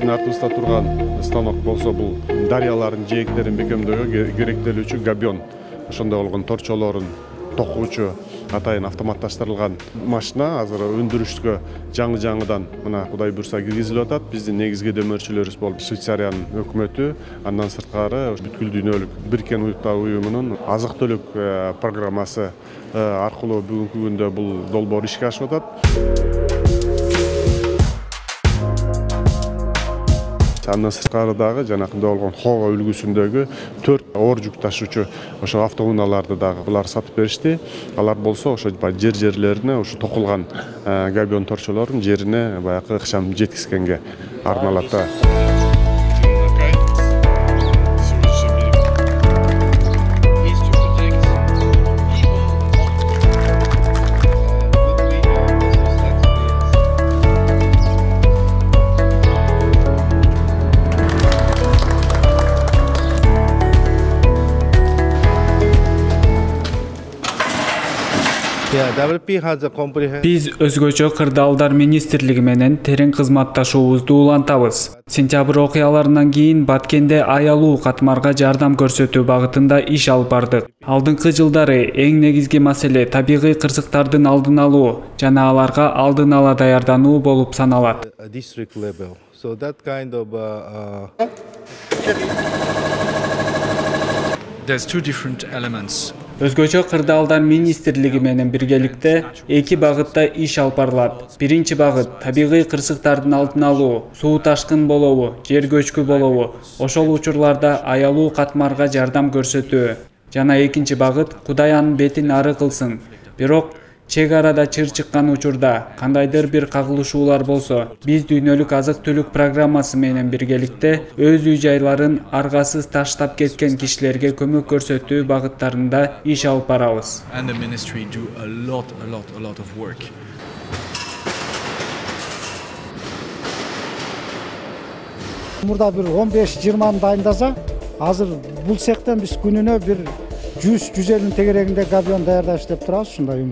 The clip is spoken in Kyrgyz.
биздин артыбызда турган станок болсо бул дарыялардын жээктерин бекемдөөгө керектелүүчү габион, ошондой болгон торчолорун токуучу атайын автоматташтырылган машина азыр өндүрүшкө жаңыдан мына Кудай буйрса киргизилип атат. Биздин негизги дөмөрчүлөрүбүз болуп Швейцариянын өкмөтү, андан сырткары бүткүл дүйнөлүк Бириккен Уюлдар Уюмунун азык-түлүк программасы аркылуу бүгүнкү күндө бул долбоор ишке ашып атат. Андан сырткары дагы жанакында болгон Хова үлгүсүндөгү 4 оор жүк ташуучу ошо автоунааларды дагы булар сатып беришти. Алар болсо ошо жерлерине ушу токулган габион торчолорун жерине баягы ыкчам жеткизгенге арналат да. Биз өзгөчө кырдаалдар министрлиги менен терең кызматташуубузду улантабыз. Сентябрь окуяларынан кийин Баткенде аялуу катмарга жардам көрсөтүү багытында иш алып бардык. Алдыңкы жылдары эң негизги маселе табигый кырсыктардын алдын алуу жана аларга алдын ала даярдануу болуп саналат. There's two different elements. Өзгөчө кырдаалдар министрлиги менен биргеликте эки багытта иш алып барылат. Биринчи багыт табигый кырсыктардын алдын алуу, суу ташкын болобу, жер көчкү болобу, ошол учурларда аялуу катмарга жардам көрсөтүү. Жана экинчи багыт Кудай анын бетин ары кылсын. Бирок чек арада чыр чыккан учурда кандайдыр бир кагылышуулар болсо, биз дүйнөлүк азык-түлүк программасы менен биргеликте өз үй-жайларын аргасыз таштап кеткен кишилерге көмөк көрсөтүү багыттарында иш алып барабыз. And the ministry do a lot of work. Мурда бир 15-20 дайындаса, азыр бул сектен биз күнүнө бир 100-150 тегерегинде габион даярдаш деп турабыз, ушундай